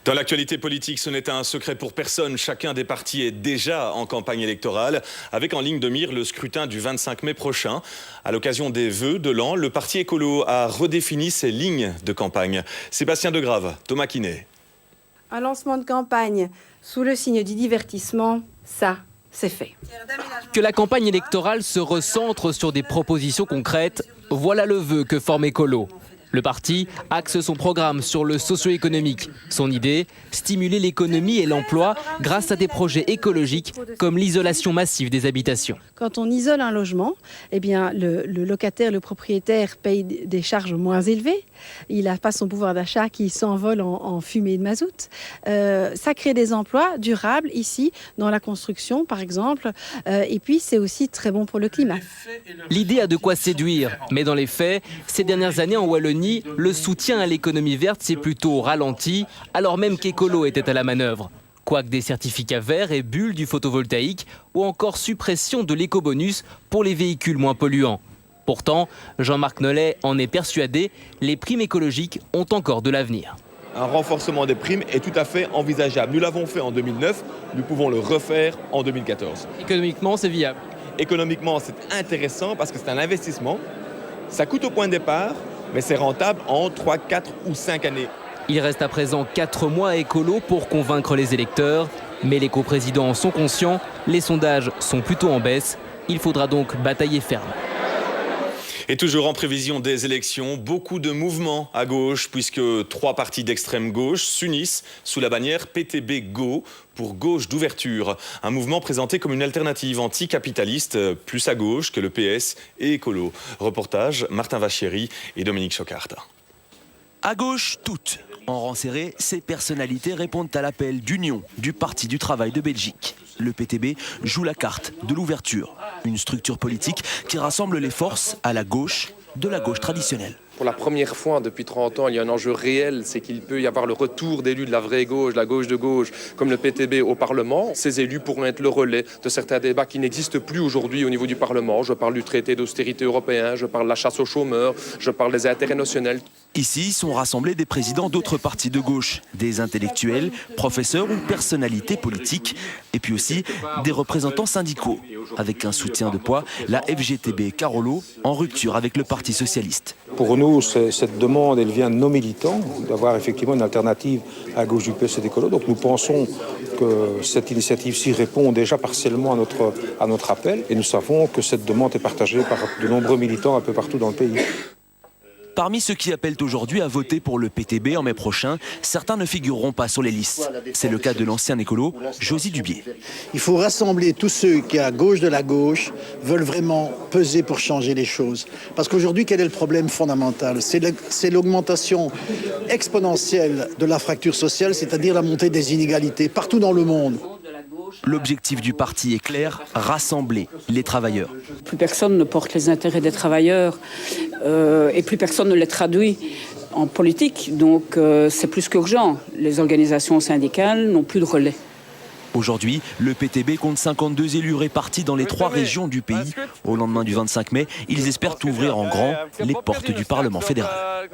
Dans l'actualité politique, ce n'est un secret pour personne. Chacun des partis est déjà en campagne électorale, avec en ligne de mire le scrutin du 25 mai prochain. À l'occasion des vœux de l'an, le parti écolo a redéfini ses lignes de campagne. Sébastien Degrave, Thomas Quinet. Un lancement de campagne sous le signe du divertissement, ça, c'est fait. Que la campagne électorale se recentre sur des propositions concrètes, voilà le vœu que forme Écolo. Le parti axe son programme sur le socio-économique. Son idée, stimuler l'économie et l'emploi grâce à des projets écologiques comme l'isolation massive des habitations. Quand on isole un logement, eh bien, le locataire, le propriétaire paye des charges moins élevées. Il n'a pas son pouvoir d'achat qui s'envole en fumée de mazout. Ça crée des emplois durables ici, dans la construction par exemple. Et puis c'est aussi très bon pour le climat. L'idée a de quoi séduire, mais dans les faits, ces dernières années en Wallonie, le soutien à l'économie verte s'est plutôt ralenti, alors même qu'Écolo était à la manœuvre. Quoique des certificats verts et bulles du photovoltaïque, ou encore suppression de l'éco-bonus pour les véhicules moins polluants. Pourtant, Jean-Marc Nollet en est persuadé, les primes écologiques ont encore de l'avenir. Un renforcement des primes est tout à fait envisageable. Nous l'avons fait en 2009, nous pouvons le refaire en 2014. Économiquement, c'est viable. Économiquement, c'est intéressant parce que c'est un investissement. Ça coûte au point de départ, mais c'est rentable en 3, 4 ou 5 années. Il reste à présent 4 mois à Écolo pour convaincre les électeurs. Mais les coprésidents en sont conscients, les sondages sont plutôt en baisse. Il faudra donc batailler ferme. Et toujours en prévision des élections, beaucoup de mouvements à gauche, puisque 3 partis d'extrême gauche s'unissent sous la bannière PTB Go pour Gauche d'ouverture. Un mouvement présenté comme une alternative anticapitaliste, plus à gauche que le PS et Écolo. Reportage Martin Vachéry et Dominique Chocart. À gauche, toutes. En rang serré, ces personnalités répondent à l'appel d'union du Parti du Travail de Belgique. Le PTB joue la carte de l'ouverture, une structure politique qui rassemble les forces à la gauche de la gauche traditionnelle. Pour la première fois depuis 30 ans, il y a un enjeu réel, c'est qu'il peut y avoir le retour d'élus de la vraie gauche, la gauche de gauche, comme le PTB au Parlement. Ces élus pourront être le relais de certains débats qui n'existent plus aujourd'hui au niveau du Parlement. Je parle du traité d'austérité européen, je parle de la chasse aux chômeurs, je parle des intérêts nationaux. Ici sont rassemblés des présidents d'autres partis de gauche, des intellectuels, professeurs ou personnalités politiques, et puis aussi des représentants syndicaux. Avec un soutien de poids, la FGTB Carolo en rupture avec le Parti socialiste. Pour nous, cette demande, elle vient de nos militants, d'avoir effectivement une alternative à gauche du PS et d'Écolo. Donc nous pensons que cette initiative-ci répond déjà partiellement à notre appel. Et nous savons que cette demande est partagée par de nombreux militants un peu partout dans le pays. Parmi ceux qui appellent aujourd'hui à voter pour le PTB en mai prochain, certains ne figureront pas sur les listes. C'est le cas de l'ancien écolo, Josy Dubié. Il faut rassembler tous ceux qui, à gauche de la gauche, veulent vraiment peser pour changer les choses. Parce qu'aujourd'hui, quel est le problème fondamental? C'est l'augmentation exponentielle de la fracture sociale, c'est-à-dire la montée des inégalités partout dans le monde. L'objectif du parti est clair, rassembler les travailleurs. Plus personne ne porte les intérêts des travailleurs et plus personne ne les traduit en politique. Donc c'est plus qu'urgent. Les organisations syndicales n'ont plus de relais. Aujourd'hui, le PTB compte 52 élus répartis dans les 3 régions du pays. Au lendemain du 25 mai, ils espèrent ouvrir en grand les portes du Parlement fédéral.